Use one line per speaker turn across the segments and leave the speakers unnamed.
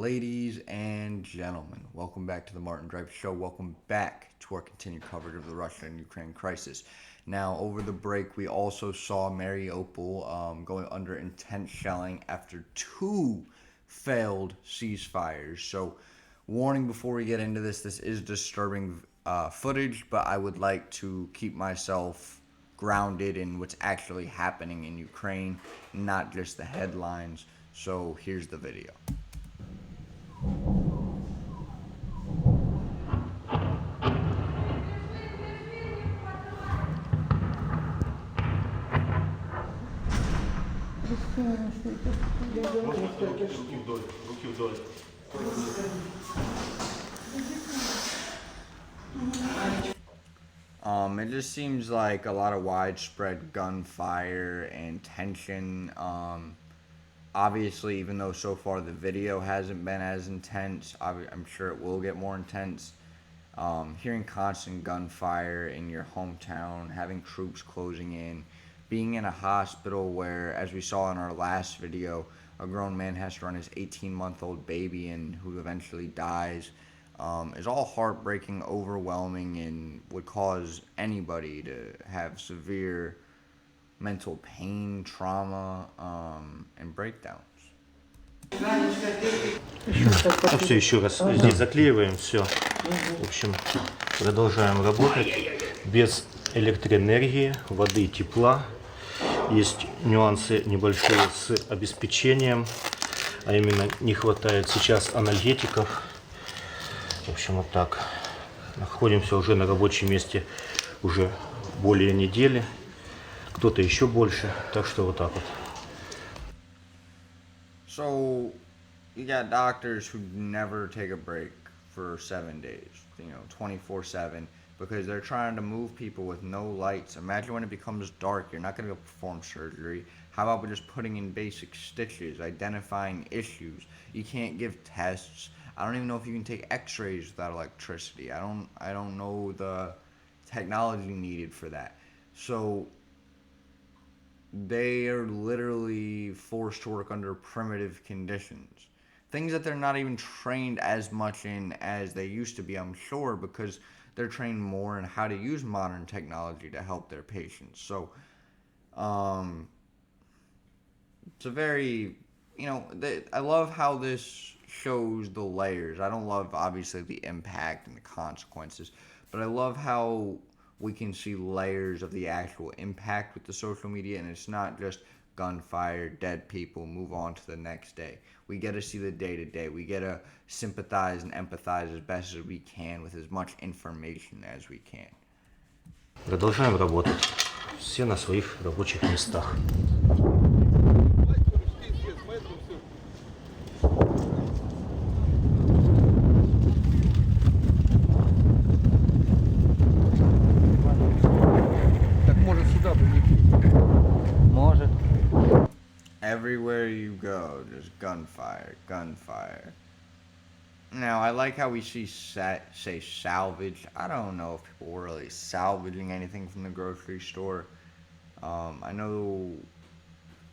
Ladies and gentlemen, welcome back to the Martin Drive Show. Welcome back to our continued coverage of the Russia and Ukraine crisis. Now, over the break, we also saw Mariupol going under intense shelling after two failed ceasefires. So, warning before we get into this is disturbing footage, but I would like to keep myself grounded in what's actually happening in Ukraine, not just the headlines. So, here's the video. It just seems like a lot of widespread gunfire and tension. Obviously, even though so far the video hasn't been as intense, I'm sure it will get more intense. Hearing constant gunfire in your hometown, having troops closing in, being in a hospital where, as we saw in our last video, a grown man has to run his 18-month-old baby in, who eventually dies, is all heartbreaking, overwhelming, and would cause anybody to have severe mental pain, trauma, and breakdowns.
Все еще раз здесь заклеиваем, все. В общем, продолжаем работать без электроэнергии, воды, тепла. Есть нюансы небольшие с обеспечением, а именно не хватает сейчас анальгетиков. В общем, вот так. Находимся уже на рабочем месте уже более недели, кто-то еще больше, так что вот так вот.
So, you got doctors who never take a break for 7 days, 24/7, because they're trying to move people with no lights. Imagine when it becomes dark, you're not going to be able to perform surgery. How about just putting in basic stitches, identifying issues? You can't give tests. I don't even know if you can take x-rays without electricity. I don't know the technology needed for that. So they are literally forced to work under primitive conditions. Things that they're not even trained as much in as they used to be, I'm sure, because they're trained more in how to use modern technology to help their patients. So, it's a very, I love how this shows the layers. I don't love, obviously, the impact and the consequences, but I love how we can see layers of the actual impact with the social media, and it's not just gunfire, dead people, move on to the next day. We get to see the day-to-day. We get to sympathize and empathize as best as we can with as much information as we can.
Продолжаем работать. Все на своих рабочих местах.
Everywhere you go, just gunfire, gunfire. Now, I like how we say salvage. I don't know if people were really salvaging anything from the grocery store. I know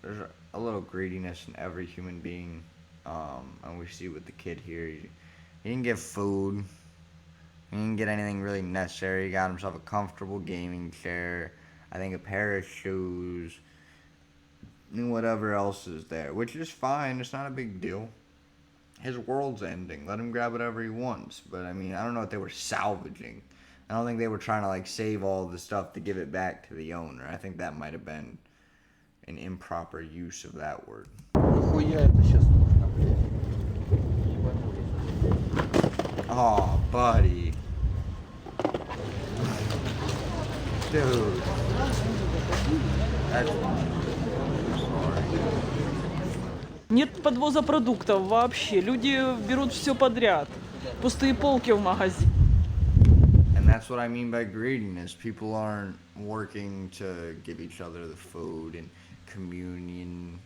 there's a little greediness in every human being. And we see with the kid here, he didn't get food. He didn't get anything really necessary. He got himself a comfortable gaming chair, I think a pair of shoes, and whatever else is there, which is fine. It's not a big deal. His world's ending. Let him grab whatever he wants. But I mean, I don't know what they were salvaging. I don't think they were trying to save all the stuff to give it back to the owner. I think that might have been an improper use of that word. Oh, buddy. Dude. That's...
Нет подвоза продуктов вообще. Люди берут все подряд. Пустые полки в магазине.
And that's what I mean by greediness. People aren't working to give each other the food and communion,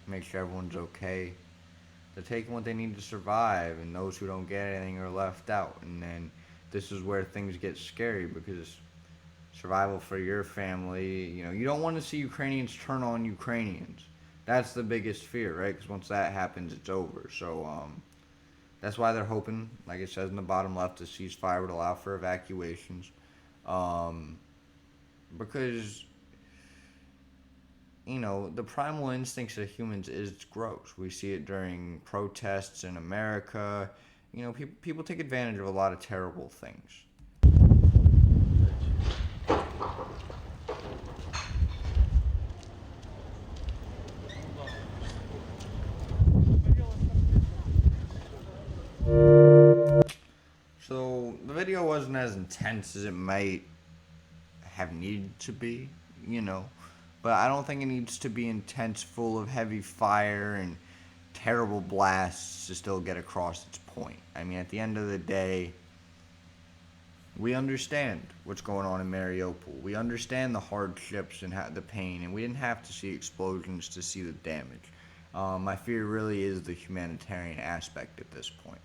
make sure everyone's okay. They're taking what they need to survive, and those who don't get anything are left out. And then this is where things get scary, because survival for your family, you don't want to see Ukrainians turn on Ukrainians. That's the biggest fear, right? Because once that happens, it's over. So that's why they're hoping, like it says in the bottom left, a ceasefire would allow for evacuations. Um, because the primal instincts of humans is gross. We see it during protests in America. People take advantage of a lot of terrible things. So the video wasn't as intense as it might have needed to be, you know, but I don't think it needs to be intense, full of heavy fire and terrible blasts to still get across its point. I mean, at the end of the day, we understand what's going on in Mariupol. We understand the hardships and the pain, and we didn't have to see explosions to see the damage. My fear really is the humanitarian aspect at this point.